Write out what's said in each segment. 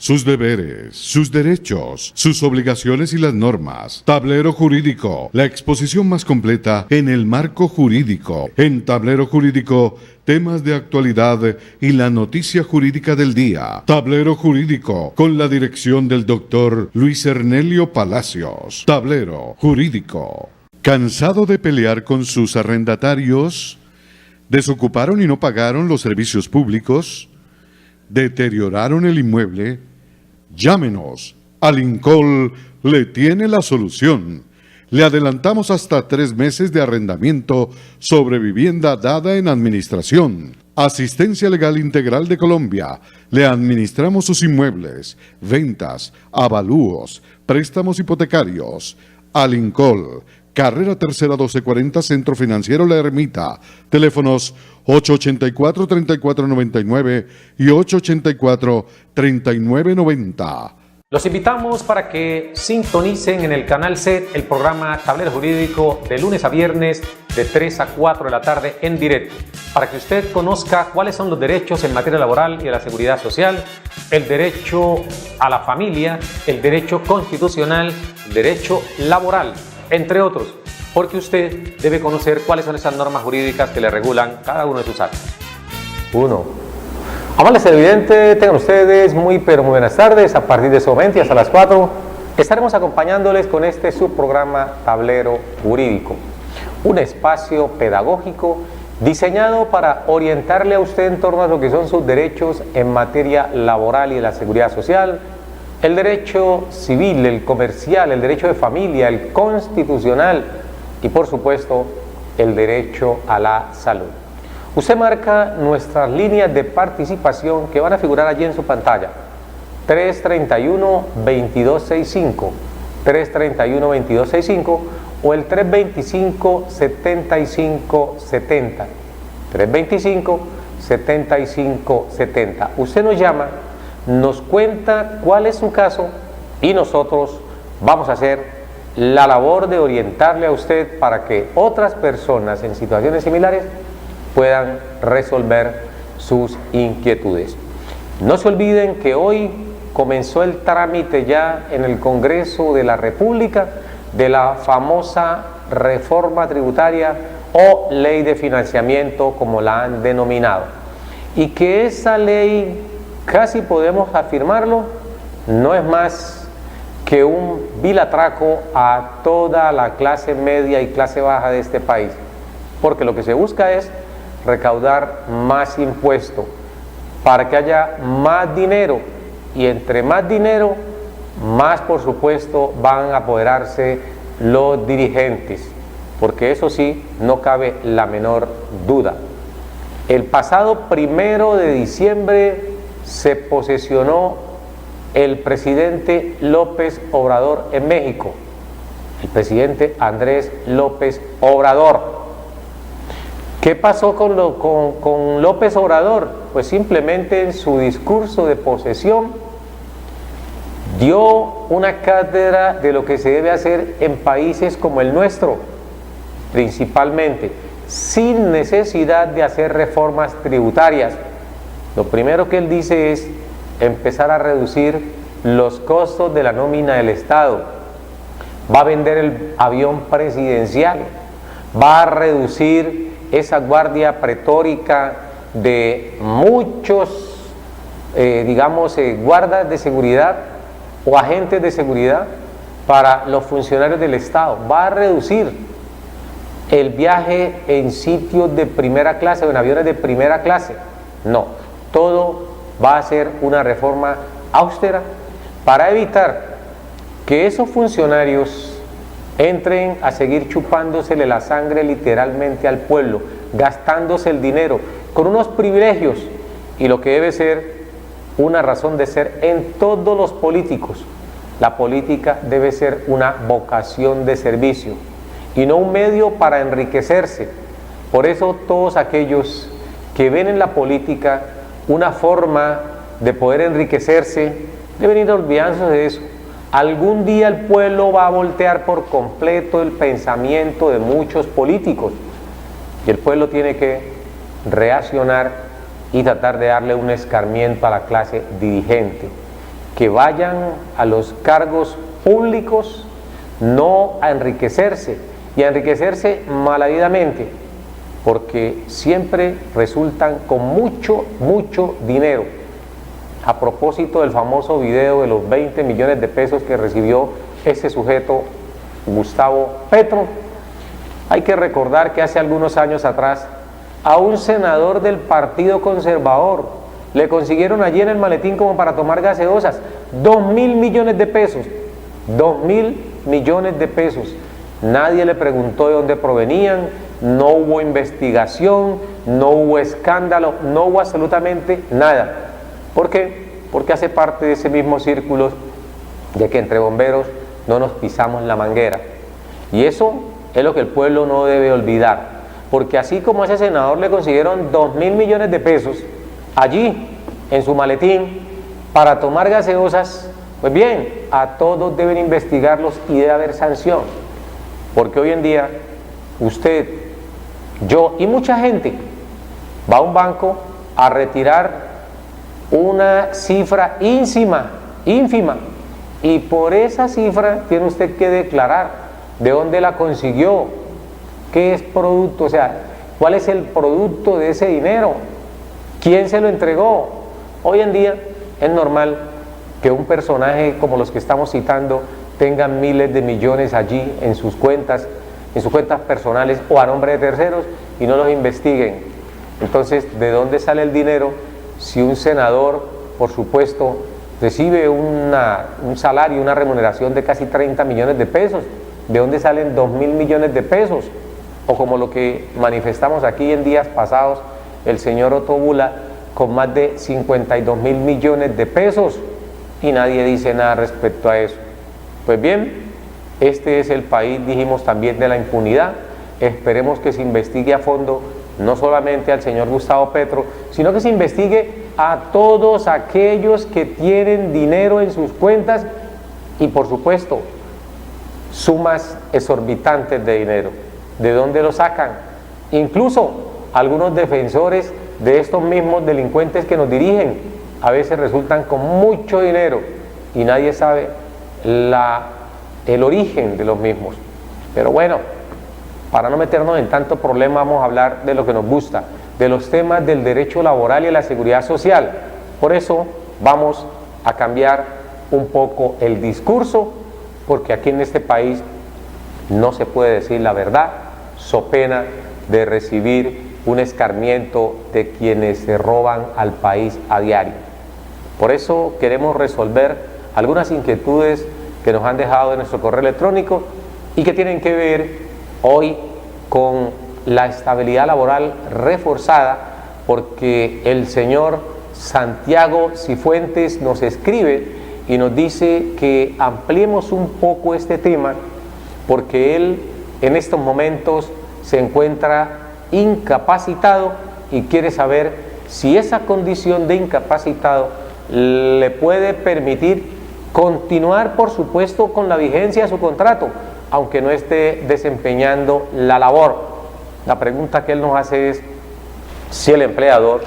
sus deberes, sus derechos, sus obligaciones y las normas. Tablero Jurídico, la exposición más completa en el marco jurídico. En Tablero Jurídico, temas de actualidad y la noticia jurídica del día. Tablero Jurídico, con la dirección del doctor Luis Ernelio Palacios. Tablero Jurídico. ¿Cansado de pelear con sus arrendatarios? ¿Desocuparon y no pagaron los servicios públicos? ¿Deterioraron el inmueble? Llámenos. Alincol le tiene la solución. Le adelantamos hasta 3 meses de arrendamiento sobre vivienda dada en administración. Asistencia Legal Integral de Colombia. Le administramos sus inmuebles, ventas, avalúos, préstamos hipotecarios. Alincol, Carrera Tercera 1240, Centro Financiero La Ermita. Teléfonos 884-3499 y 884-3990. Los invitamos para que sintonicen en el canal SED el programa Tablero Jurídico de lunes a viernes de 3 a 4 de la tarde en directo, para que usted conozca cuáles son los derechos en materia laboral y de la seguridad social, el derecho a la familia, el derecho constitucional, el derecho laboral, entre otros, porque usted debe conocer cuáles son esas normas jurídicas que le regulan cada uno de sus actos. 1. Amables televidentes, tengan ustedes muy buenas tardes. A partir de ese momento y hasta las 4 estaremos acompañándoles con este subprograma Tablero Jurídico, un espacio pedagógico diseñado para orientarle a usted en torno a lo que son sus derechos en materia laboral y de la seguridad social, el derecho civil, el comercial, el derecho de familia, el constitucional y por supuesto el derecho a la salud. Usted marca nuestras líneas de participación que van a figurar allí en su pantalla: 331-2265, 331-2265 o el 325-7570, 325-7570. Usted nos llama, nos cuenta cuál es su caso y nosotros vamos a hacer la labor de orientarle a usted para que otras personas en situaciones similares puedan resolver sus inquietudes. No se olviden que hoy comenzó el trámite ya en el Congreso de la República de la famosa reforma tributaria o ley de financiamiento, como la han denominado, y que esa ley, casi podemos afirmarlo, no es más que un vil atraco a toda la clase media y clase baja de este país, porque lo que se busca es recaudar más impuestos para que haya más dinero, y entre más dinero, más por supuesto van a apoderarse los dirigentes, porque eso sí, no cabe la menor duda. El pasado 1 de diciembre se posesionó el presidente López Obrador en México, el presidente Andrés López Obrador. ¿Qué pasó con López Obrador? Pues simplemente en su discurso de posesión dio una cátedra de lo que se debe hacer en países como el nuestro, principalmente, sin necesidad de hacer reformas tributarias. Lo primero que él dice es empezar a reducir los costos de la nómina del Estado. Va a vender el avión presidencial, va a reducir esa guardia pretórica de muchos, guardas de seguridad o agentes de seguridad para los funcionarios del Estado. Va a reducir el viaje en sitios de primera clase o en aviones de primera clase. No, todo va a ser una reforma austera para evitar que esos funcionarios entren a seguir chupándosele la sangre literalmente al pueblo, gastándose el dinero con unos privilegios, y lo que debe ser una razón de ser en todos los políticos. La política debe ser una vocación de servicio y no un medio para enriquecerse. Por eso todos aquellos que ven en la política una forma de poder enriquecerse deben ir olvidándose de eso. Algún día el pueblo va a voltear por completo el pensamiento de muchos políticos y el pueblo tiene que reaccionar y tratar de darle un escarmiento a la clase dirigente. que vayan a los cargos públicos no a enriquecerse, y a enriquecerse malhabiadamente, porque siempre resultan con mucho dinero. A propósito del famoso video de los 20 millones de pesos que recibió ese sujeto, Gustavo Petro, hay que recordar que hace algunos años atrás a un senador del Partido Conservador le consiguieron allí en el maletín como para tomar gaseosas 2.000 millones de pesos, 2.000 millones de pesos. Nadie le preguntó de dónde provenían, no hubo investigación, no hubo escándalo, no hubo absolutamente nada. ¿Por qué? Porque hace parte de ese mismo círculo de que entre bomberos no nos pisamos la manguera. Y eso es lo que el pueblo no debe olvidar, porque así como a ese senador le consiguieron 2.000 millones de pesos allí en su maletín para tomar gaseosas, pues bien, a todos deben investigarlos y debe haber sanción, porque hoy en día usted, yo y mucha gente va a un banco a retirar una cifra ínfima, y por esa cifra tiene usted que declarar de dónde la consiguió, qué es producto, o sea, cuál es el producto de ese dinero, quién se lo entregó. Hoy en día es normal que un personaje como los que estamos citando tenga miles de millones allí en sus cuentas personales o a nombre de terceros y no los investiguen. Entonces, ¿de dónde sale el dinero? Si un senador, por supuesto, recibe un salario, una remuneración de casi 30 millones de pesos, ¿de dónde salen 2.000 millones de pesos? O como lo que manifestamos aquí en días pasados, el señor Otto Bula con más de 52.000 millones de pesos y nadie dice nada respecto a eso. Pues bien, este es el país, dijimos, también de la impunidad. Esperemos que se investigue a fondo no solamente al señor Gustavo Petro, sino que se investigue a todos aquellos que tienen dinero en sus cuentas y, por supuesto, sumas exorbitantes de dinero. ¿De dónde lo sacan? Incluso algunos defensores de estos mismos delincuentes que nos dirigen a veces resultan con mucho dinero y nadie sabe el origen de los mismos. Pero bueno, para no meternos en tanto problema, vamos a hablar de lo que nos gusta, de los temas del derecho laboral y la seguridad social. Por eso vamos a cambiar un poco el discurso, porque aquí en este país no se puede decir la verdad, so pena de recibir un escarmiento de quienes se roban al país a diario. Por eso queremos resolver algunas inquietudes que nos han dejado en nuestro correo electrónico y que tienen que ver hoy con la estabilidad laboral reforzada, porque el señor Santiago Cifuentes nos escribe y nos dice que ampliemos un poco este tema, porque él en estos momentos se encuentra incapacitado y quiere saber si esa condición de incapacitado le puede permitir continuar, por supuesto, con la vigencia de su contrato, aunque no esté desempeñando la labor. La pregunta que él nos hace es si el empleador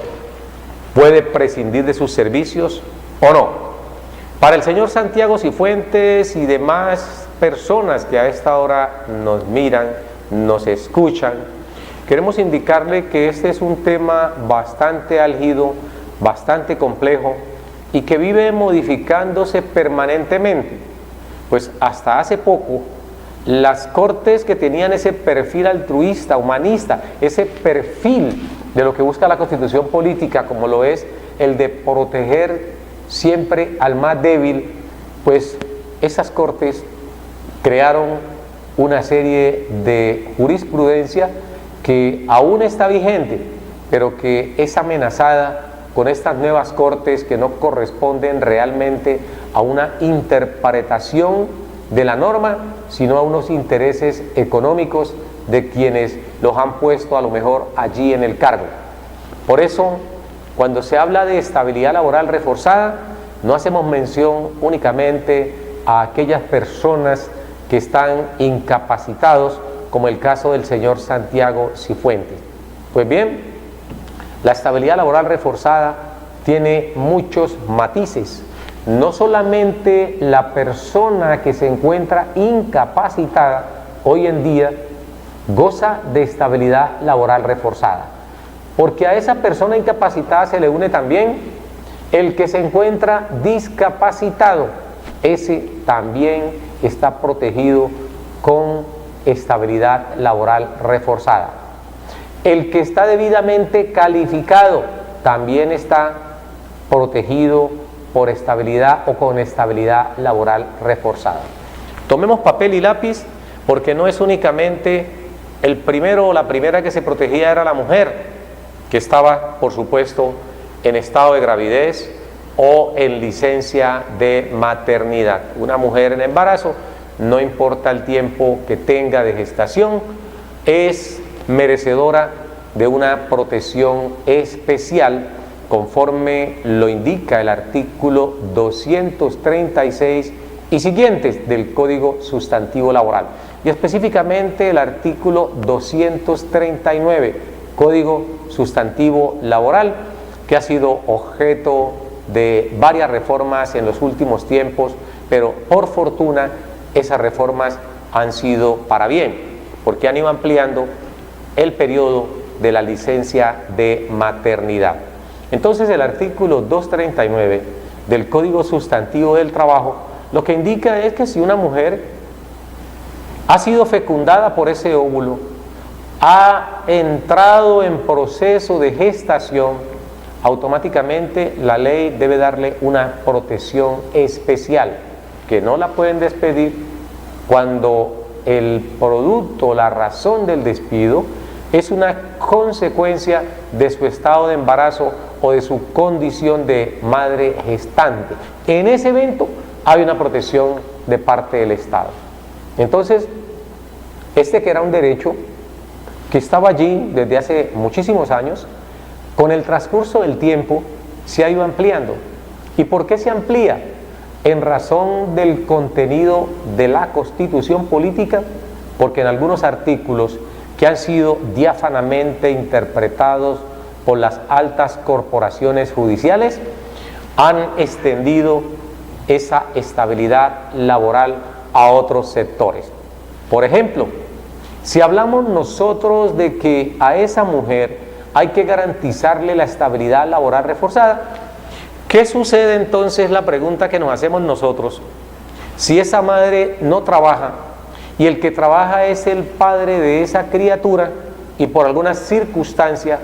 puede prescindir de sus servicios o no. Para el señor Santiago Cifuentes y demás personas que a esta hora nos miran, nos escuchan, queremos indicarle que este es un tema bastante álgido, bastante complejo y que vive modificándose permanentemente. Pues hasta hace poco, las cortes que tenían ese perfil altruista, humanista, ese perfil de lo que busca la Constitución política, como lo es el de proteger siempre al más débil, pues esas cortes crearon una serie de jurisprudencia que aún está vigente, pero que es amenazada con estas nuevas cortes que no corresponden realmente a una interpretación de la norma, sino a unos intereses económicos de quienes los han puesto a lo mejor allí en el cargo. Por eso, cuando se habla de estabilidad laboral reforzada, no hacemos mención únicamente a aquellas personas que están incapacitados, como el caso del señor Santiago Cifuentes. Pues bien, la estabilidad laboral reforzada tiene muchos matices, no solamente la persona que se encuentra incapacitada hoy en día goza de estabilidad laboral reforzada, porque a esa persona incapacitada se le une también el que se encuentra discapacitado. Ese también está protegido con estabilidad laboral reforzada. El que está debidamente calificado también está protegido por estabilidad o con estabilidad laboral reforzada. Tomemos papel y lápiz, porque no es únicamente el primero o la primera que se protegía era la mujer, que estaba, por supuesto, en estado de gravidez o en licencia de maternidad. Una mujer en embarazo, no importa el tiempo que tenga de gestación, es merecedora de una protección especial conforme lo indica el artículo 236 y siguientes del Código Sustantivo Laboral, y específicamente el artículo 239, Código Sustantivo Laboral, que ha sido objeto de varias reformas en los últimos tiempos, pero por fortuna esas reformas han sido para bien, porque han ido ampliando el periodo de la licencia de maternidad. Entonces el artículo 239 del Código Sustantivo del Trabajo lo que indica es que si una mujer ha sido fecundada por ese óvulo, ha entrado en proceso de gestación, automáticamente la ley debe darle una protección especial, que no la pueden despedir cuando el producto, la razón del despido es una consecuencia de su estado de embarazo o de su condición de madre gestante. En ese evento hay una protección de parte del Estado. Entonces, este que era un derecho que estaba allí desde hace muchísimos años, con el transcurso del tiempo se ha ido ampliando. ¿Y por qué se amplía? En razón del contenido de la Constitución política, porque en algunos artículos que han sido diáfanamente interpretados por las altas corporaciones judiciales, han extendido esa estabilidad laboral a otros sectores. Por ejemplo, si hablamos nosotros de que a esa mujer hay que garantizarle la estabilidad laboral reforzada, ¿qué sucede entonces? La pregunta que nos hacemos nosotros: si esa madre no trabaja y el que trabaja es el padre de esa criatura y por alguna circunstancia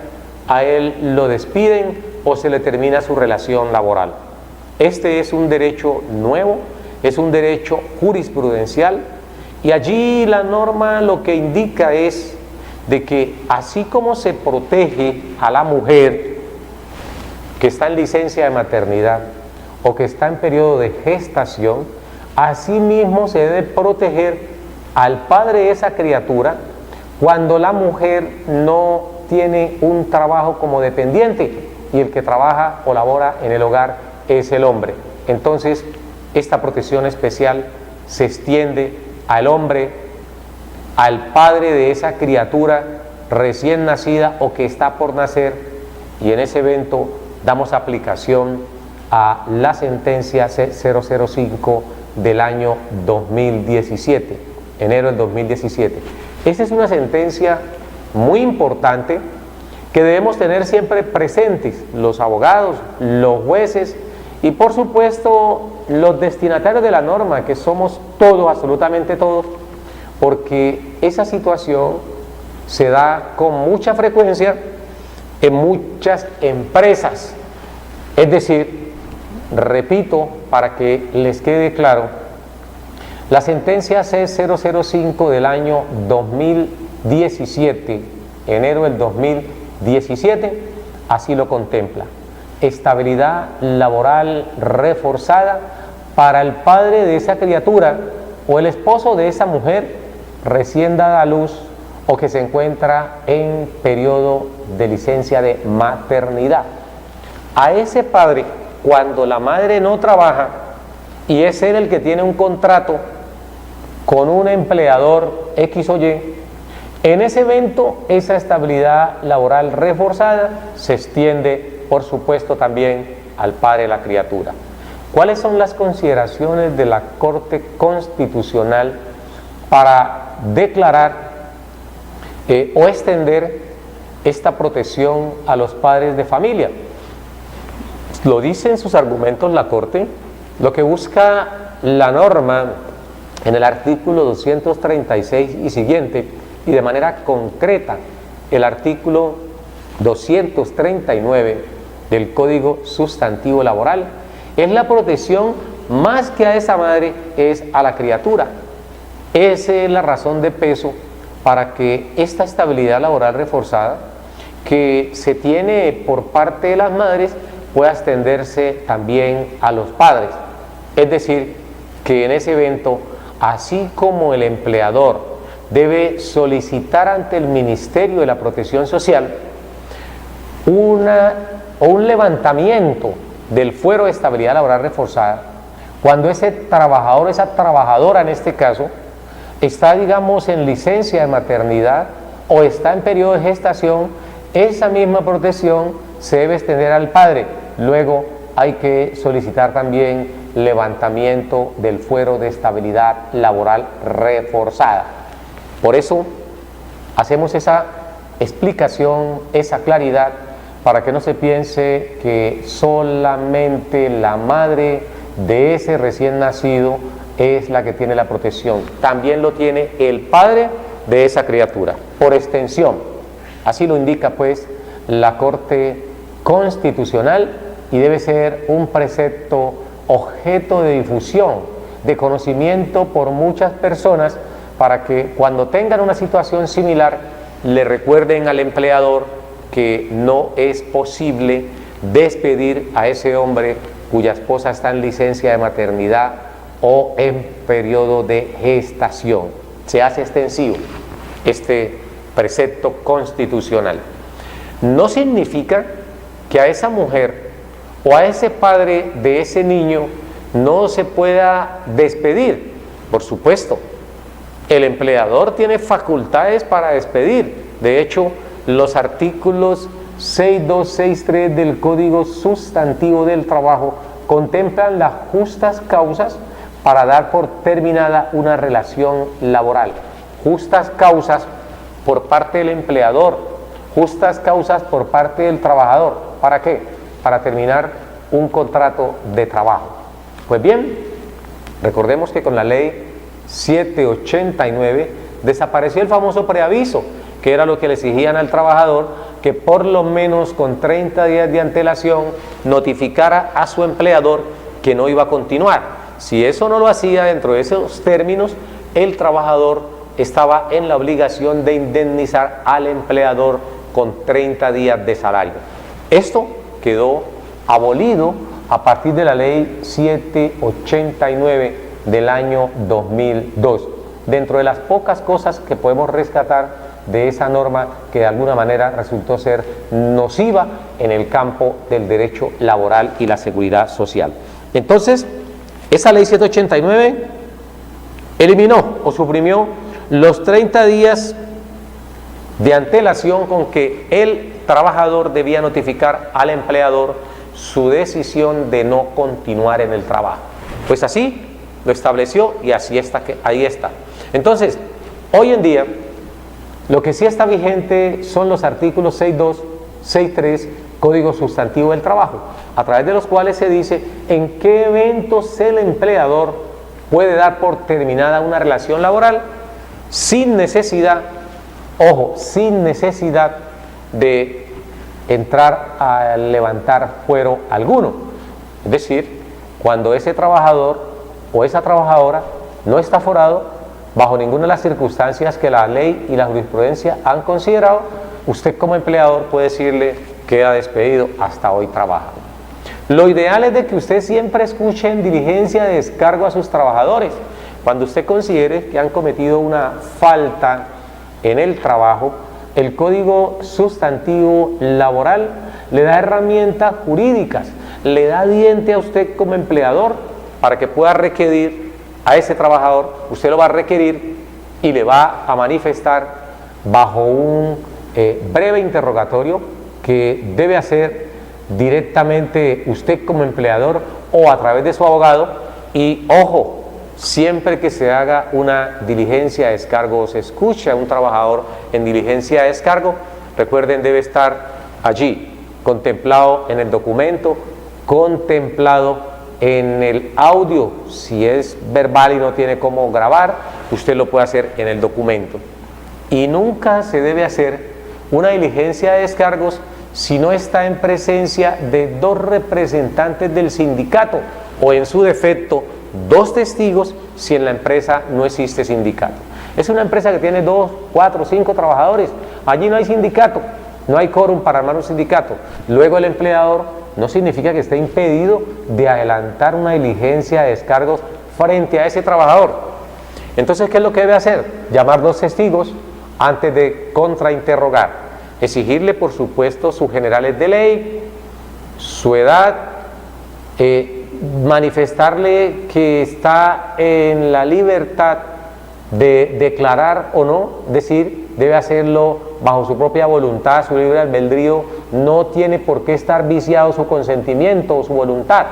a él lo despiden o se le termina su relación laboral. Este es un derecho nuevo, es un derecho jurisprudencial, y allí la norma lo que indica es de que así como se protege a la mujer que está en licencia de maternidad o que está en periodo de gestación, asimismo se debe proteger al padre de esa criatura cuando la mujer no tiene un trabajo como dependiente y el que trabaja o labora en el hogar es el hombre. Entonces, esta protección especial se extiende al hombre, al padre de esa criatura recién nacida o que está por nacer, y en ese evento damos aplicación a la sentencia C005 del año 2017, enero del 2017. Esta es una sentencia muy importante que debemos tener siempre presentes los abogados, los jueces y por supuesto los destinatarios de la norma, que somos todos, absolutamente todos, porque esa situación se da con mucha frecuencia en muchas empresas. Es decir, repito para que les quede claro, la sentencia C005 del año 2017, enero del 2017, así lo contempla: estabilidad laboral reforzada para el padre de esa criatura o el esposo de esa mujer recién dada a luz o que se encuentra en periodo de licencia de maternidad. A ese padre, cuando la madre no trabaja y es él el que tiene un contrato con un empleador X o Y, en ese evento esa estabilidad laboral reforzada se extiende, por supuesto, también al padre de la criatura. ¿Cuáles son las consideraciones de la Corte Constitucional para declarar o extender esta protección a los padres de familia? Lo dice en sus argumentos la Corte. Lo que busca la norma en el artículo 236 y siguiente, y de manera concreta el artículo 239 del Código Sustantivo Laboral, es la protección más que a esa madre, es a la criatura. Esa es la razón de peso para que esta estabilidad laboral reforzada que se tiene por parte de las madres pueda extenderse también a los padres. Es decir, que en ese evento, así como el empleador debe solicitar ante el Ministerio de la Protección Social un levantamiento del fuero de estabilidad laboral reforzada, cuando ese trabajador, esa trabajadora en este caso, está, digamos, en licencia de maternidad o está en periodo de gestación, esa misma protección se debe extender al padre. Luego hay que solicitar también levantamiento del fuero de estabilidad laboral reforzada. Por eso hacemos esa explicación, esa claridad, para que no se piense que solamente la madre de ese recién nacido es la que tiene la protección. También lo tiene el padre de esa criatura, por extensión. Así lo indica pues la Corte Constitucional, y debe ser un precepto objeto de difusión, de conocimiento por muchas personas, para que cuando tengan una situación similar le recuerden al empleador que no es posible despedir a ese hombre cuya esposa está en licencia de maternidad o en periodo de gestación. Se hace extensivo este precepto constitucional. No significa que a esa mujer o a ese padre de ese niño no se pueda despedir. Por supuesto, el empleador tiene facultades para despedir. De hecho, los artículos 62, 63 del Código Sustantivo del Trabajo contemplan las justas causas para dar por terminada una relación laboral. Justas causas por parte del empleador, justas causas por parte del trabajador. ¿Para qué? Para terminar un contrato de trabajo. Pues bien, recordemos que con la ley 789 desapareció el famoso preaviso, que era lo que le exigían al trabajador, que por lo menos con 30 días de antelación notificara a su empleador que no iba a continuar. Si eso no lo hacía dentro de esos términos, el trabajador estaba en la obligación de indemnizar al empleador con 30 días de salario. Esto quedó abolido a partir de la ley 789 del año 2002. Dentro de las pocas cosas que podemos rescatar de esa norma, que de alguna manera resultó ser nociva en el campo del derecho laboral y la seguridad social. Entonces, esa ley 789 eliminó o suprimió los 30 días de antelación con que el trabajador debía notificar al empleador su decisión de no continuar en el trabajo. Pues así lo estableció y así está, ahí está. Entonces, hoy en día, lo que sí está vigente son los artículos 62, 63, Código Sustantivo del Trabajo, a través de los cuales se dice en qué eventos el empleador puede dar por terminada una relación laboral sin necesidad, ojo, sin necesidad de entrar a levantar fuero alguno. Es decir, cuando ese trabajador o esa trabajadora no está forado, bajo ninguna de las circunstancias que la ley y la jurisprudencia han considerado, usted como empleador puede decirle queda despedido, hasta hoy trabaja. Lo ideal es de que usted siempre escuche en diligencia de descargo a sus trabajadores. Cuando usted considere que han cometido una falta en el trabajo, el Código Sustantivo Laboral le da herramientas jurídicas, le da diente a usted como empleador para que pueda requerir a ese trabajador. Usted lo va a requerir y le va a manifestar bajo un breve interrogatorio que debe hacer directamente usted como empleador o a través de su abogado. Y ojo, siempre que se haga una diligencia de descargo o se escuche a un trabajador en diligencia de descargo, recuerden, debe estar allí, contemplado en el documento, contemplado en el audio. Si es verbal y no tiene cómo grabar, usted lo puede hacer en el documento. Y nunca se debe hacer una diligencia de descargos si no está en presencia de dos representantes del sindicato o, en su defecto, dos testigos si en la empresa no existe sindicato. Es una empresa que tiene 2, 4, 5 trabajadores, allí no hay sindicato, no hay quórum para armar un sindicato. Luego el empleador no significa que esté impedido de adelantar una diligencia de descargos frente a ese trabajador. Entonces, ¿qué es lo que debe hacer? Llamar dos testigos antes de contrainterrogar, exigirle, por supuesto, sus generales de ley, su edad, manifestarle que está en la libertad de declarar o no, decir, debe hacerlo bajo su propia voluntad, su libre albedrío, no tiene por qué estar viciado su consentimiento o su voluntad.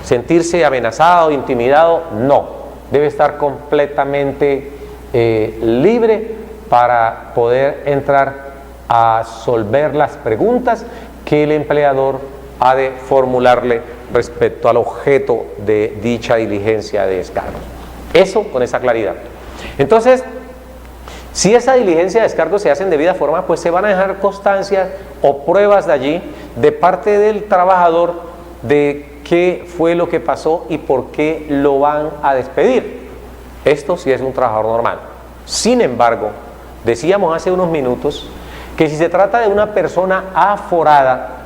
Sentirse amenazado, intimidado, no, debe estar completamente libre para poder entrar a solver las preguntas que el empleador ha de formularle respecto al objeto de dicha diligencia de descargos. Eso con esa claridad. Entonces, si esa diligencia de descargos se hace en debida forma, pues se van a dejar constancias o pruebas de allí de parte del trabajador de qué fue lo que pasó y por qué lo van a despedir. Esto sí es un trabajador normal. Sin embargo, decíamos hace unos minutos que si se trata de una persona aforada,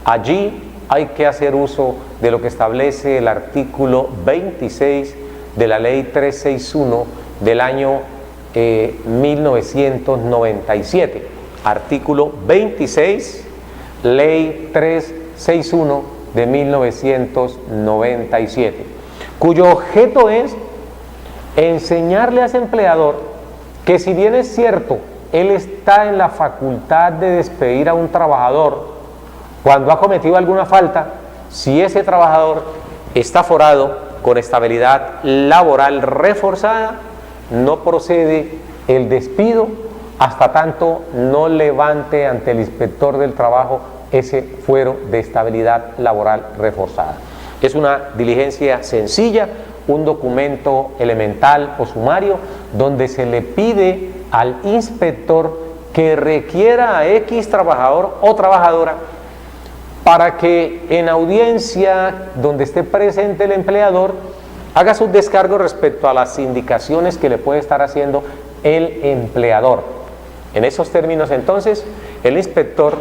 allí hay que hacer uso de lo que establece el artículo 26 de la ley 361 del año 1997. Artículo 26, ley 361 de 1997, cuyo objeto es enseñarle a ese empleador que, si bien es cierto, él está en la facultad de despedir a un trabajador cuando ha cometido alguna falta, si ese trabajador está forado con estabilidad laboral reforzada, no procede el despido hasta tanto no levante ante el inspector del trabajo ese fuero de estabilidad laboral reforzada. Es una diligencia sencilla, un documento elemental o sumario donde se le pide al inspector que requiera a X trabajador o trabajadora para que en audiencia donde esté presente el empleador haga sus descargos respecto a las indicaciones que le puede estar haciendo el empleador. En esos términos, entonces, el inspector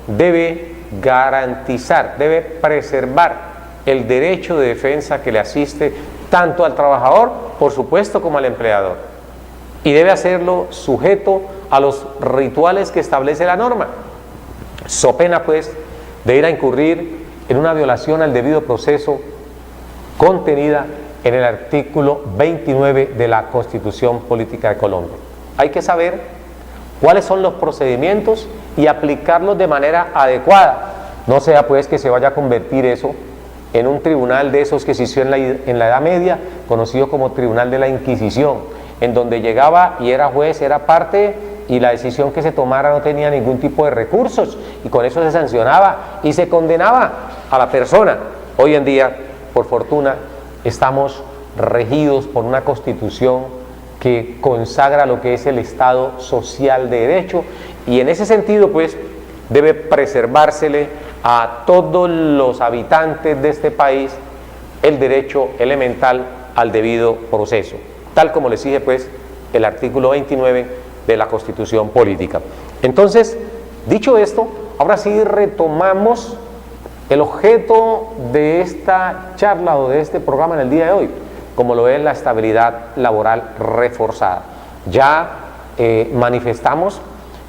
debe garantizar, debe preservar el derecho de defensa que le asiste tanto al trabajador, por supuesto, como al empleador, y debe hacerlo sujeto a los rituales que establece la norma, so pena, pues, de ir a incurrir en una violación al debido proceso contenida en el artículo 29 de la Constitución Política de Colombia. Hay que saber cuáles son los procedimientos y aplicarlos de manera adecuada. No sea pues que se vaya a convertir eso en un tribunal de esos que se hizo en la Edad Media, conocido como Tribunal de la Inquisición, en donde llegaba y era juez, era parte, y la decisión que se tomara no tenía ningún tipo de recursos, y con eso se sancionaba y se condenaba a la persona. Hoy en día, por fortuna, estamos regidos por una Constitución que consagra lo que es el Estado social de derecho, y en ese sentido, pues, debe preservársele a todos los habitantes de este país el derecho elemental al debido proceso, tal como le exige, pues, el artículo 29 de la Constitución Política. Entonces, dicho esto, ahora sí retomamos el objeto de esta charla o de este programa en el día de hoy, como lo es la estabilidad laboral reforzada. Ya manifestamos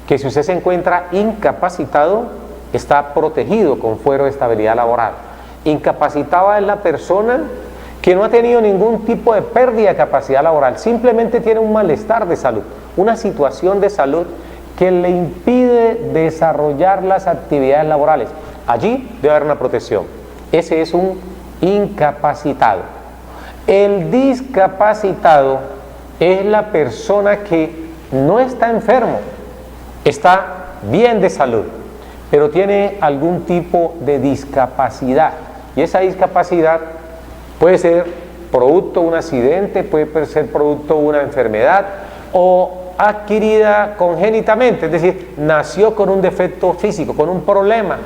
que si usted se encuentra incapacitado, está protegido con fuero de estabilidad laboral. Incapacitada es la persona que no ha tenido ningún tipo de pérdida de capacidad laboral, simplemente tiene un malestar de salud, una situación de salud que le impide desarrollar las actividades laborales. Allí debe haber una protección. Ese es un incapacitado. El discapacitado es la persona que no está enfermo, está bien de salud, pero tiene algún tipo de discapacidad. Y esa discapacidad puede ser producto de un accidente, puede ser producto de una enfermedad o adquirida congénitamente, es decir, nació con un defecto físico, con un problema.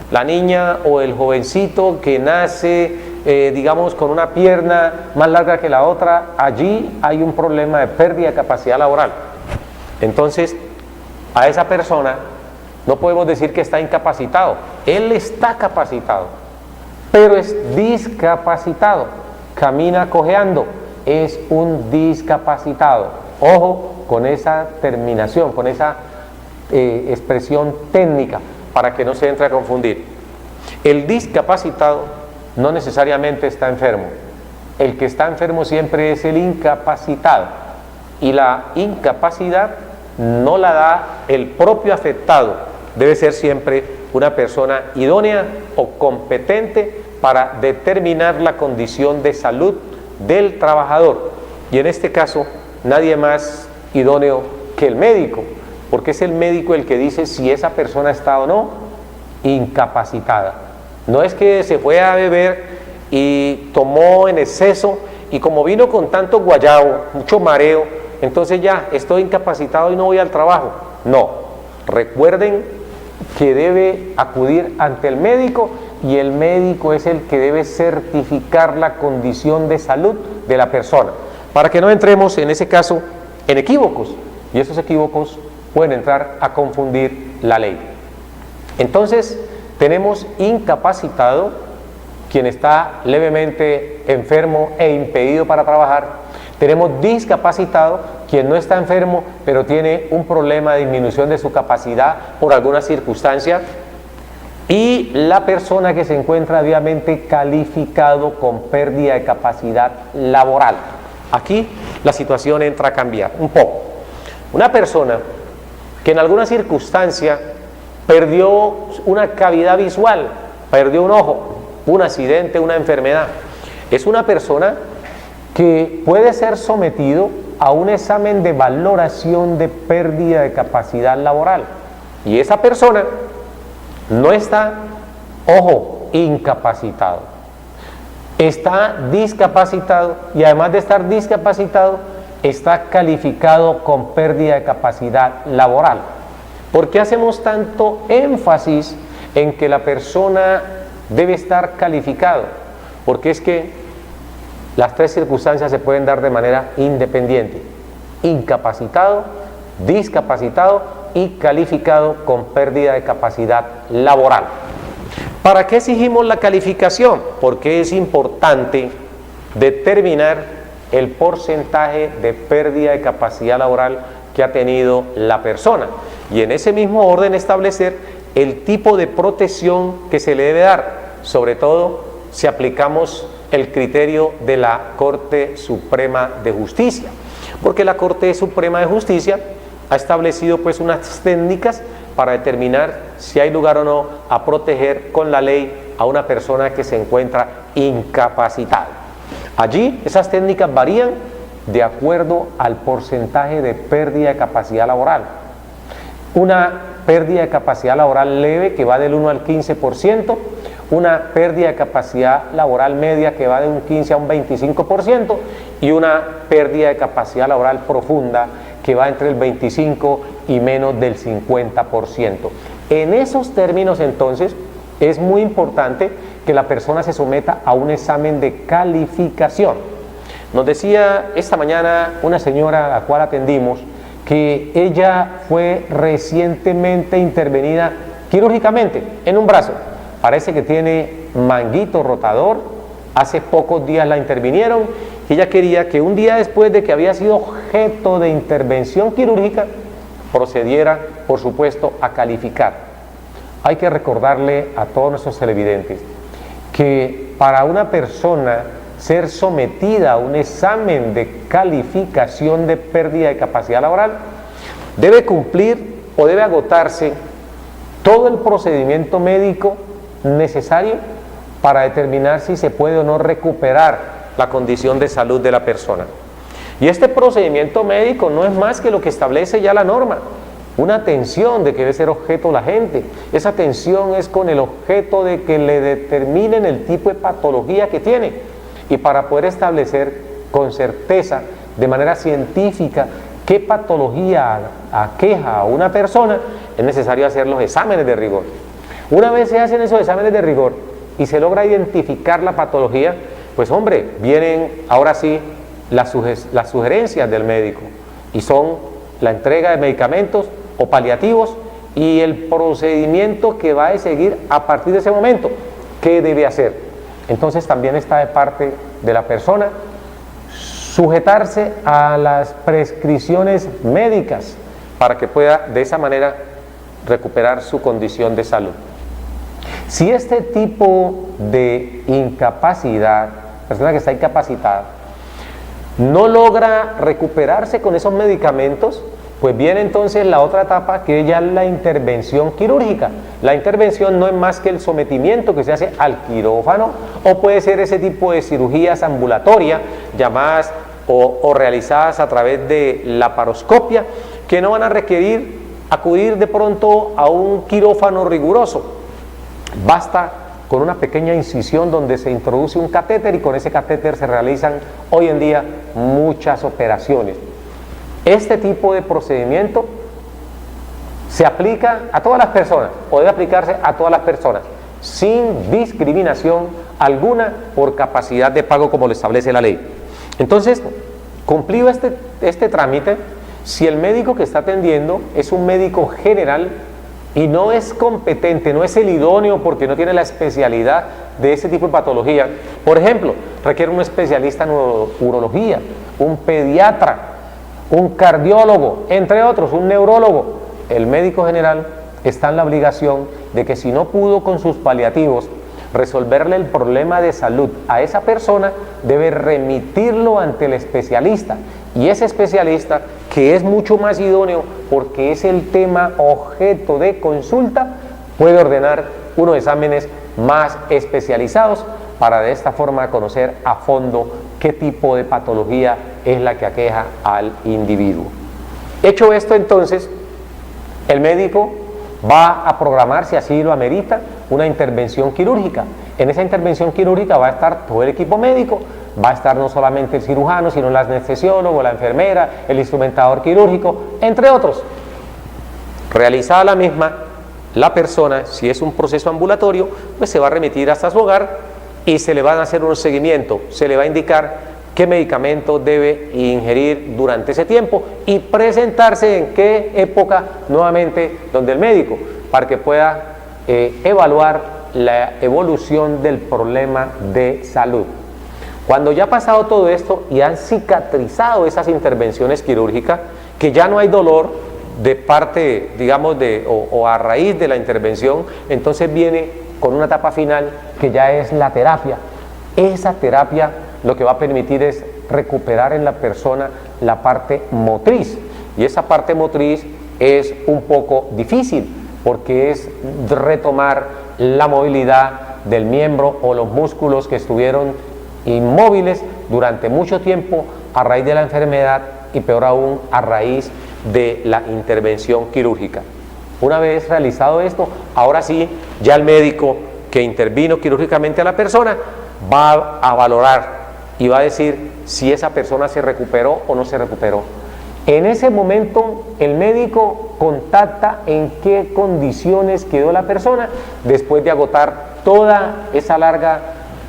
La niña o el jovencito que nace, digamos, con una pierna más larga que la otra, allí hay un problema de pérdida de capacidad laboral. Entonces, a esa persona no podemos decir que está incapacitado. Él está capacitado, pero es discapacitado. Camina cojeando, es un discapacitado. Ojo con esa terminación, con esa expresión técnica, para que no se entre a confundir. El discapacitado no necesariamente está enfermo. El que está enfermo siempre es el incapacitado. Y la incapacidad no la da el propio afectado. Debe ser siempre una persona idónea o competente para determinar la condición de salud del trabajador. Y en este caso, nadie más idóneo que el médico, porque es el médico el que dice si esa persona está o no incapacitada. No es que se fue a beber y tomó en exceso y como vino con tanto guayabo, mucho mareo, entonces ya estoy incapacitado y no voy al trabajo. No, recuerden que debe acudir ante el médico y el médico es el que debe certificar la condición de salud de la persona, para que no entremos en ese caso en equívocos, y esos equívocos pueden entrar a confundir la ley. Entonces, tenemos incapacitado, quien está levemente enfermo e impedido para trabajar. Tenemos discapacitado, quien no está enfermo, pero tiene un problema de disminución de su capacidad por alguna circunstancia. Y la persona que se encuentra debidamente calificado con pérdida de capacidad laboral. Aquí la situación entra a cambiar un poco. Una persona que en alguna circunstancia perdió una cavidad visual, perdió un ojo, un accidente, una enfermedad, es una persona que puede ser sometido a un examen de valoración de pérdida de capacidad laboral. Y esa persona no está, ojo, incapacitado. Está discapacitado y además de estar discapacitado, está calificado con pérdida de capacidad laboral. ¿Por qué hacemos tanto énfasis en que la persona debe estar calificado? Porque es que las tres circunstancias se pueden dar de manera independiente: incapacitado, discapacitado y calificado con pérdida de capacidad laboral. ¿Para qué exigimos la calificación? Porque es importante determinar el porcentaje de pérdida de capacidad laboral que ha tenido la persona y en ese mismo orden establecer el tipo de protección que se le debe dar, sobre todo si aplicamos el criterio de la Corte Suprema de Justicia, porque la Corte Suprema de Justicia ha establecido pues unas técnicas para determinar si hay lugar o no a proteger con la ley a una persona que se encuentra incapacitada. Allí esas técnicas varían de acuerdo al porcentaje de pérdida de capacidad laboral. Una pérdida de capacidad laboral leve que va del 1 al 15%, una pérdida de capacidad laboral media que va de un 15 a un 25% y una pérdida de capacidad laboral profunda que va entre el 25 y menos del 50%. En esos términos, entonces, es muy importante que la persona se someta a un examen de calificación. Nos decía esta mañana una señora a la cual atendimos que ella fue recientemente intervenida quirúrgicamente en un brazo. Parece que tiene manguito rotador. Hace pocos días la intervinieron y ella quería que un día después de que había sido objeto de intervención quirúrgica procediera, por supuesto, a calificar. Hay que recordarle a todos nuestros televidentes que para una persona ser sometida a un examen de calificación de pérdida de capacidad laboral debe cumplir o debe agotarse todo el procedimiento médico necesario para determinar si se puede o no recuperar la condición de salud de la persona. Y este procedimiento médico no es más que lo que establece ya la norma, una atención de que debe ser objeto la gente. Esa atención es con el objeto de que le determinen el tipo de patología que tiene, y para poder establecer con certeza, de manera científica, qué patología aqueja a una persona, es necesario hacer los exámenes de rigor. Una vez se hacen esos exámenes de rigor y se logra identificar la patología, pues hombre, vienen ahora sí las sugerencias del médico, y son la entrega de medicamentos o paliativos y el procedimiento que va a seguir a partir de ese momento, qué debe hacer. Entonces también está de parte de la persona sujetarse a las prescripciones médicas para que pueda de esa manera recuperar su condición de salud. Si este tipo de incapacidad, persona que está incapacitada, no logra recuperarse con esos medicamentos, pues viene entonces la otra etapa, que es ya la intervención quirúrgica. La intervención no es más que el sometimiento que se hace al quirófano, o puede ser ese tipo de cirugías ambulatorias llamadas o realizadas a través de laparoscopia, que no van a requerir acudir de pronto a un quirófano riguroso. Basta con una pequeña incisión donde se introduce un catéter, y con ese catéter se realizan hoy en día muchas operaciones. Este tipo de procedimiento se aplica a todas las personas, o debe aplicarse a todas las personas, sin discriminación alguna por capacidad de pago, como lo establece la ley. Entonces, cumplido este trámite, si el médico que está atendiendo es un médico general y no es competente, no es el idóneo porque no tiene la especialidad de ese tipo de patología, por ejemplo, requiere un especialista en urología, un pediatra, un cardiólogo, entre otros, un neurólogo, el médico general está en la obligación de que si no pudo con sus paliativos resolverle el problema de salud a esa persona, debe remitirlo ante el especialista, y ese especialista, que es mucho más idóneo porque es el tema objeto de consulta, puede ordenar unos exámenes más especializados para de esta forma conocer a fondo qué tipo de patología es la que aqueja al individuo. Hecho esto, entonces, el médico va a programar, si así lo amerita, una intervención quirúrgica. En esa intervención quirúrgica va a estar todo el equipo médico, va a estar no solamente el cirujano, sino el anestesiólogo, la enfermera, el instrumentador quirúrgico, entre otros. Realizada la misma, la persona, si es un proceso ambulatorio, pues se va a remitir hasta su hogar y se le van a hacer un seguimiento, se le va a indicar qué medicamento debe ingerir durante ese tiempo y presentarse en qué época nuevamente donde el médico, para que pueda evaluar la evolución del problema de salud. Cuando ya ha pasado todo esto y han cicatrizado esas intervenciones quirúrgicas, que ya no hay dolor de parte, digamos, o a raíz de la intervención, entonces viene con una etapa final que ya es la terapia. Esa terapia lo que va a permitir es recuperar en la persona la parte motriz, y esa parte motriz es un poco difícil porque es retomar la movilidad del miembro o los músculos que estuvieron inmóviles durante mucho tiempo a raíz de la enfermedad, y peor aún a raíz de la intervención quirúrgica. Una vez realizado esto, ahora sí, ya el médico que intervino quirúrgicamente a la persona va a valorar y va a decir si esa persona se recuperó o no se recuperó. En ese momento el médico contacta en qué condiciones quedó la persona después de agotar toda esa larga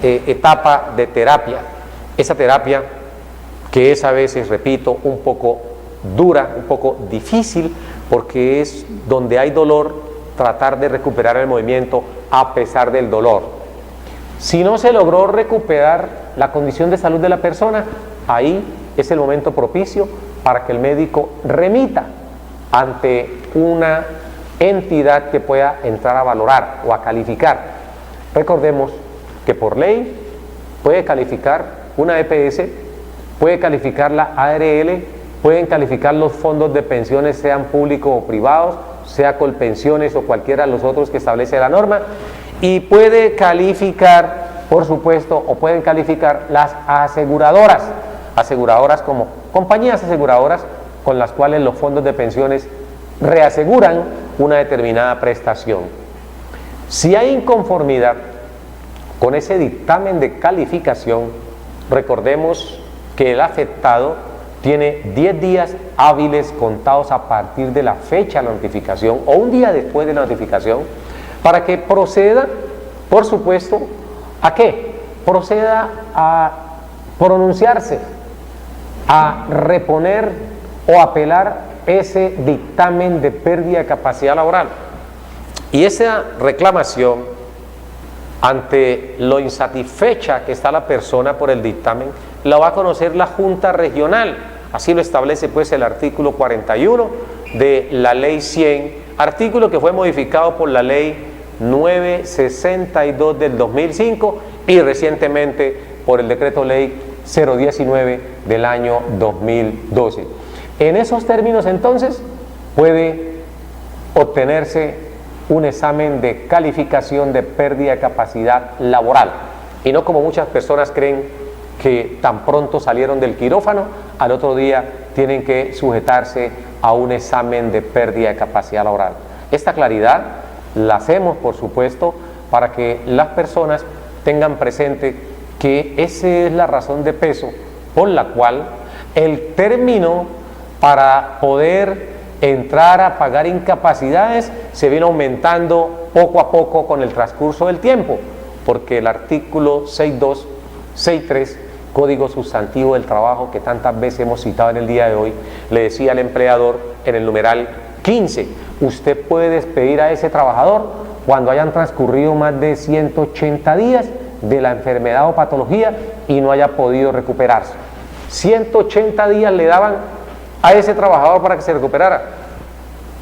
etapa de terapia. Esa terapia que es a veces, repito, un poco dura, un poco difícil, porque es donde hay dolor, tratar de recuperar el movimiento a pesar del dolor. Si no se logró recuperar la condición de salud de la persona, ahí es el momento propicio para que el médico remita ante una entidad que pueda entrar a valorar o a calificar. Recordemos que por ley puede calificar una EPS, puede calificar la ARL, pueden calificar los fondos de pensiones, sean públicos o privados, sea Colpensiones o cualquiera de los otros que establece la norma, y puede calificar por supuesto, o pueden calificar las aseguradoras como compañías aseguradoras con las cuales los fondos de pensiones reaseguran una determinada prestación. Si hay inconformidad con ese dictamen de calificación, recordemos que el afectado tiene 10 días hábiles contados a partir de la fecha de la notificación o un día después de la notificación para que proceda, por supuesto, ¿a qué? Proceda a pronunciarse, a reponer o apelar ese dictamen de pérdida de capacidad laboral. Y esa reclamación, ante lo insatisfecha que está la persona por el dictamen, la va a conocer la Junta Regional. Así lo establece pues el artículo 41 de la Ley 100, artículo que fue modificado por la Ley 962 del 2005 y recientemente por el Decreto Ley 019 del año 2012. En esos términos, entonces, puede obtenerse un examen de calificación de pérdida de capacidad laboral y no como muchas personas creen que tan pronto salieron del quirófano, al otro día tienen que sujetarse a un examen de pérdida de capacidad laboral. Esta claridad la hacemos, por supuesto, para que las personas tengan presente que esa es la razón de peso por la cual el término para poder entrar a pagar incapacidades se viene aumentando poco a poco con el transcurso del tiempo, porque el artículo 62, 63, Código Sustantivo del Trabajo, que tantas veces hemos citado en el día de hoy, le decía al empleador en el numeral 15, usted puede despedir a ese trabajador cuando hayan transcurrido más de 180 días de la enfermedad o patología y no haya podido recuperarse. 180 días le daban a ese trabajador para que se recuperara,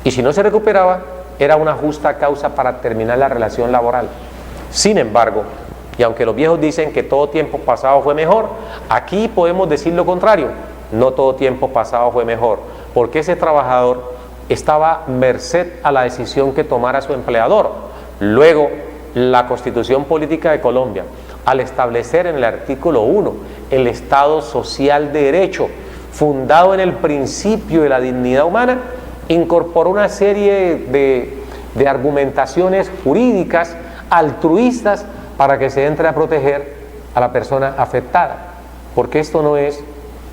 y si no se recuperaba era una justa causa para terminar la relación laboral. Sin embargo, y aunque los viejos dicen que todo tiempo pasado fue mejor, aquí podemos decir lo contrario, no todo tiempo pasado fue mejor, porque ese trabajador estaba merced a la decisión que tomara su empleador. Luego, la Constitución Política de Colombia, al establecer en el artículo 1 el Estado Social de Derecho, fundado en el principio de la dignidad humana, incorporó una serie de argumentaciones jurídicas altruistas para que se entre a proteger a la persona afectada, porque esto no es,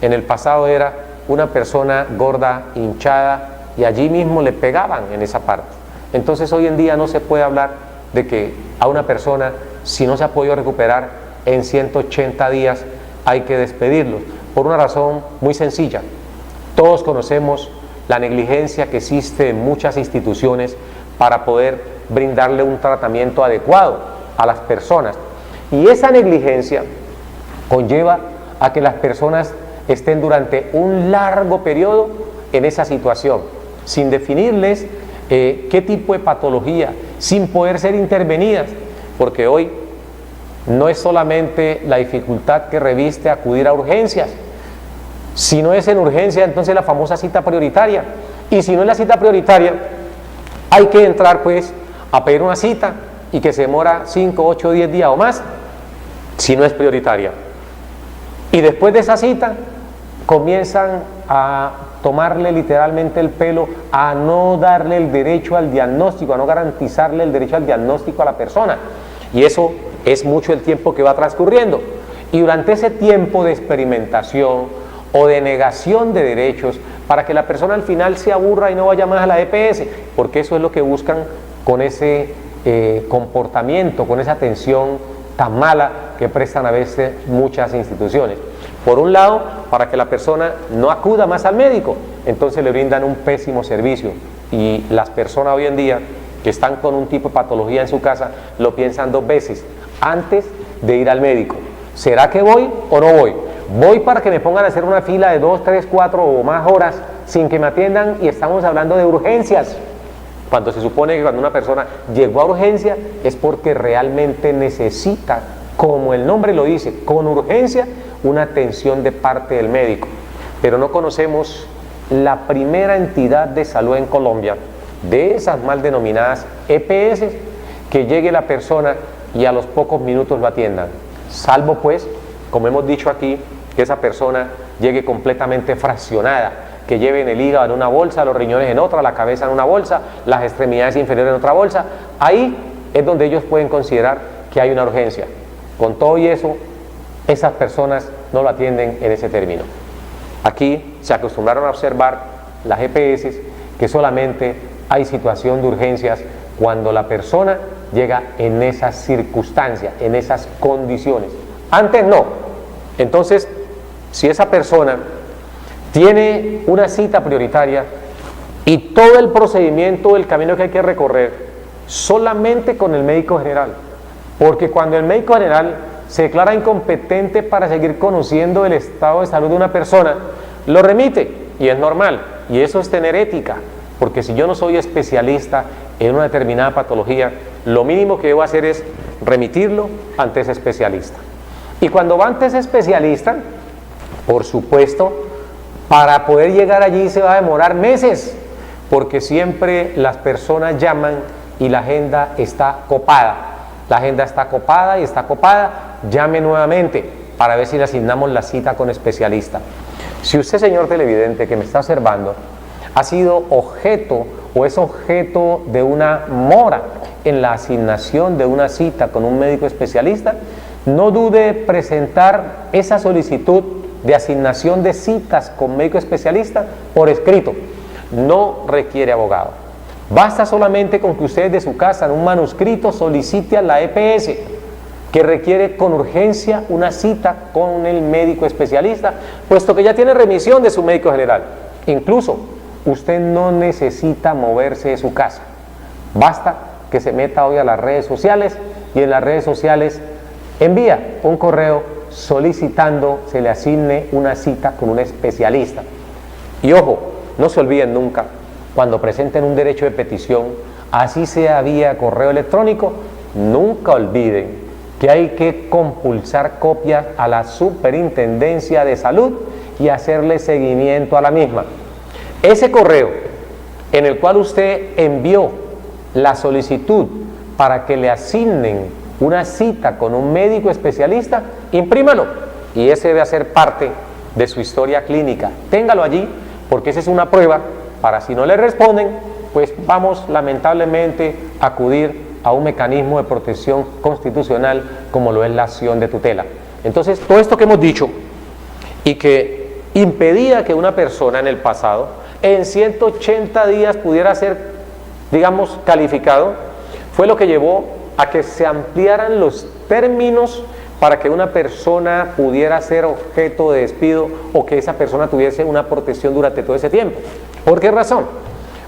en el pasado era una persona gorda, hinchada, y allí mismo le pegaban en esa parte. Entonces hoy en día no se puede hablar de que a una persona, si no se ha podido recuperar en 180 días, hay que despedirlos, por una razón muy sencilla. Todos conocemos la negligencia que existe en muchas instituciones para poder brindarle un tratamiento adecuado a las personas, y esa negligencia conlleva a que las personas estén durante un largo periodo en esa situación, sin definirles qué tipo de patología, sin poder ser intervenidas, porque hoy no es solamente la dificultad que reviste acudir a urgencias. Si no es en urgencia, entonces la famosa cita prioritaria, y si no es la cita prioritaria, hay que entrar pues a pedir una cita y que se demora 5, 8, 10 días o más, si no es prioritaria. Y después de esa cita comienzan a tomarle literalmente el pelo, a no darle el derecho al diagnóstico, a no garantizarle el derecho al diagnóstico a la persona, y eso es mucho el tiempo que va transcurriendo. Y durante ese tiempo de experimentación o de negación de derechos, para que la persona al final se aburra y no vaya más a la EPS, porque eso es lo que buscan con ese comportamiento, con esa atención tan mala que prestan a veces muchas instituciones. Por un lado, para que la persona no acuda más al médico, entonces le brindan un pésimo servicio, y las personas hoy en día que están con un tipo de patología en su casa lo piensan 2 veces antes de ir al médico. ¿Será que voy o no voy? Voy para que me pongan a hacer una fila de 2, 3, 4 o más horas sin que me atiendan, y estamos hablando de urgencias, cuando se supone que cuando una persona llegó a urgencia es porque realmente necesita, como el nombre lo dice, con urgencia, una atención de parte del médico. Pero no conocemos la primera entidad de salud en Colombia, de esas mal denominadas EPS, que llegue la persona y a los pocos minutos lo atiendan. salvo pues, como hemos dicho aquí, que esa persona llegue completamente fraccionada, que lleven el hígado en una bolsa, los riñones en otra, la cabeza en una bolsa, las extremidades inferiores en otra bolsa. Ahí es donde ellos pueden considerar que hay una urgencia. Con todo y eso, esas personas no lo atienden en ese término. Aquí se acostumbraron a observar las EPS que solamente hay situación de urgencias cuando la persona llega en esas circunstancias, en esas condiciones. Antes no. Entonces, si esa persona tiene una cita prioritaria y todo el procedimiento, el camino que hay que recorrer, solamente con el médico general, porque cuando el médico general se declara incompetente para seguir conociendo el estado de salud de una persona, lo remite, y es normal, y eso es tener ética, porque si yo no soy especialista en una determinada patología, lo mínimo que debo hacer es remitirlo ante ese especialista. Y cuando va ante ese especialista, por supuesto, para poder llegar allí se va a demorar meses, porque siempre las personas llaman y la agenda está copada. La agenda está copada y está copada, llame nuevamente para ver si le asignamos la cita con especialista. Si usted, señor televidente que me está observando, ha sido objeto o es objeto de una mora en la asignación de una cita con un médico especialista, no dude presentar esa solicitud de asignación de citas con médico especialista por escrito. No requiere abogado. Basta solamente con que usted de su casa en un manuscrito solicite a la EPS que requiere con urgencia una cita con el médico especialista, puesto que ya tiene remisión de su médico general. Incluso usted no necesita moverse de su casa. Basta que se meta hoy a las redes sociales y en las redes sociales envía un correo solicitando se le asigne una cita con un especialista. Y ojo, no se olviden nunca, cuando presenten un derecho de petición, así sea vía correo electrónico, nunca olviden que hay que compulsar copias a la Superintendencia de Salud y hacerle seguimiento a la misma. Ese correo en el cual usted envió la solicitud para que le asignen una cita con un médico especialista, imprímalo y ese debe ser parte de su historia clínica. Téngalo allí porque esa es una prueba para si no le responden, pues vamos lamentablemente a acudir a un mecanismo de protección constitucional como lo es la acción de tutela. Entonces, todo esto que hemos dicho y que impedía que una persona en el pasado en 180 días pudiera ser, digamos, calificado, fue lo que llevó a que se ampliaran los términos para que una persona pudiera ser objeto de despido o que esa persona tuviese una protección durante todo ese tiempo. ¿Por qué razón?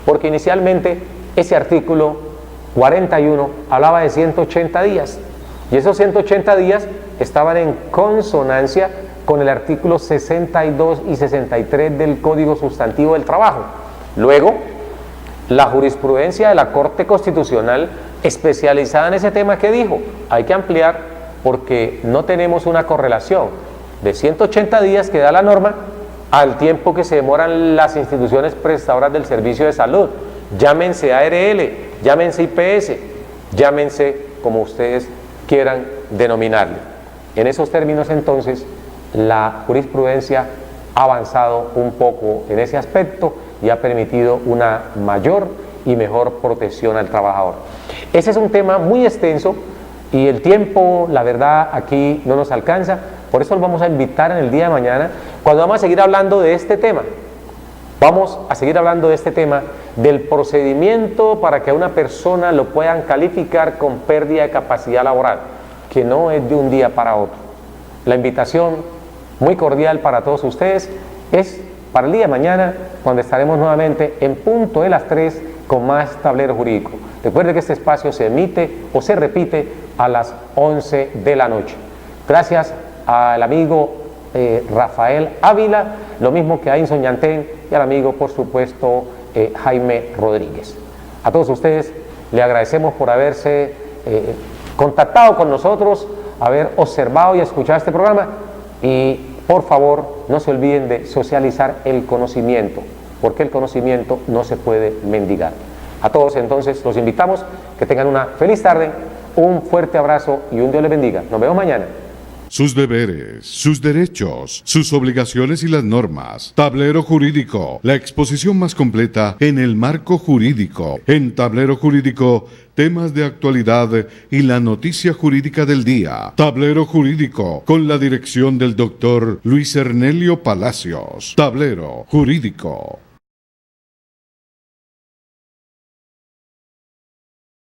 Porque inicialmente ese artículo 41 hablaba de 180 días y esos 180 días estaban en consonancia con el artículo 62 y 63 del Código Sustantivo del Trabajo. Luego, la jurisprudencia de la Corte Constitucional especializada en ese tema que dijo, hay que ampliar porque no tenemos una correlación de 180 días que da la norma al tiempo que se demoran las instituciones prestadoras del servicio de salud, llámense ARL, llámense IPS, llámense como ustedes quieran denominarle. En esos términos entonces la jurisprudencia ha avanzado un poco en ese aspecto y ha permitido una mayor y mejor protección al trabajador. Ese es un tema muy extenso y el tiempo, la verdad, aquí no nos alcanza, por eso los vamos a invitar en el día de mañana, cuando vamos a seguir hablando de este tema. Vamos a seguir hablando de este tema, del procedimiento para que a una persona lo puedan calificar con pérdida de capacidad laboral, que no es de un día para otro. La invitación muy cordial para todos ustedes es para el día de mañana, cuando estaremos nuevamente en punto de las 3 con más Tablero Jurídico. Recuerde que este espacio se emite o se repite a las 11 de la noche. Gracias al amigo Rafael Ávila, lo mismo que a Inson Yantén y al amigo, por supuesto, Jaime Rodríguez. A todos ustedes le agradecemos por haberse contactado con nosotros, haber observado y escuchado este programa y por favor no se olviden de socializar el conocimiento, porque el conocimiento no se puede mendigar. A todos entonces los invitamos, que tengan una feliz tarde, un fuerte abrazo y un Dios les bendiga. Nos vemos mañana. sus deberes, sus derechos, sus obligaciones y las normas. Tablero Jurídico, la exposición más completa en el marco jurídico. En Tablero Jurídico, temas de actualidad y la noticia jurídica del día. Tablero Jurídico, con la dirección del doctor Luis Ernelio Palacios. Tablero Jurídico.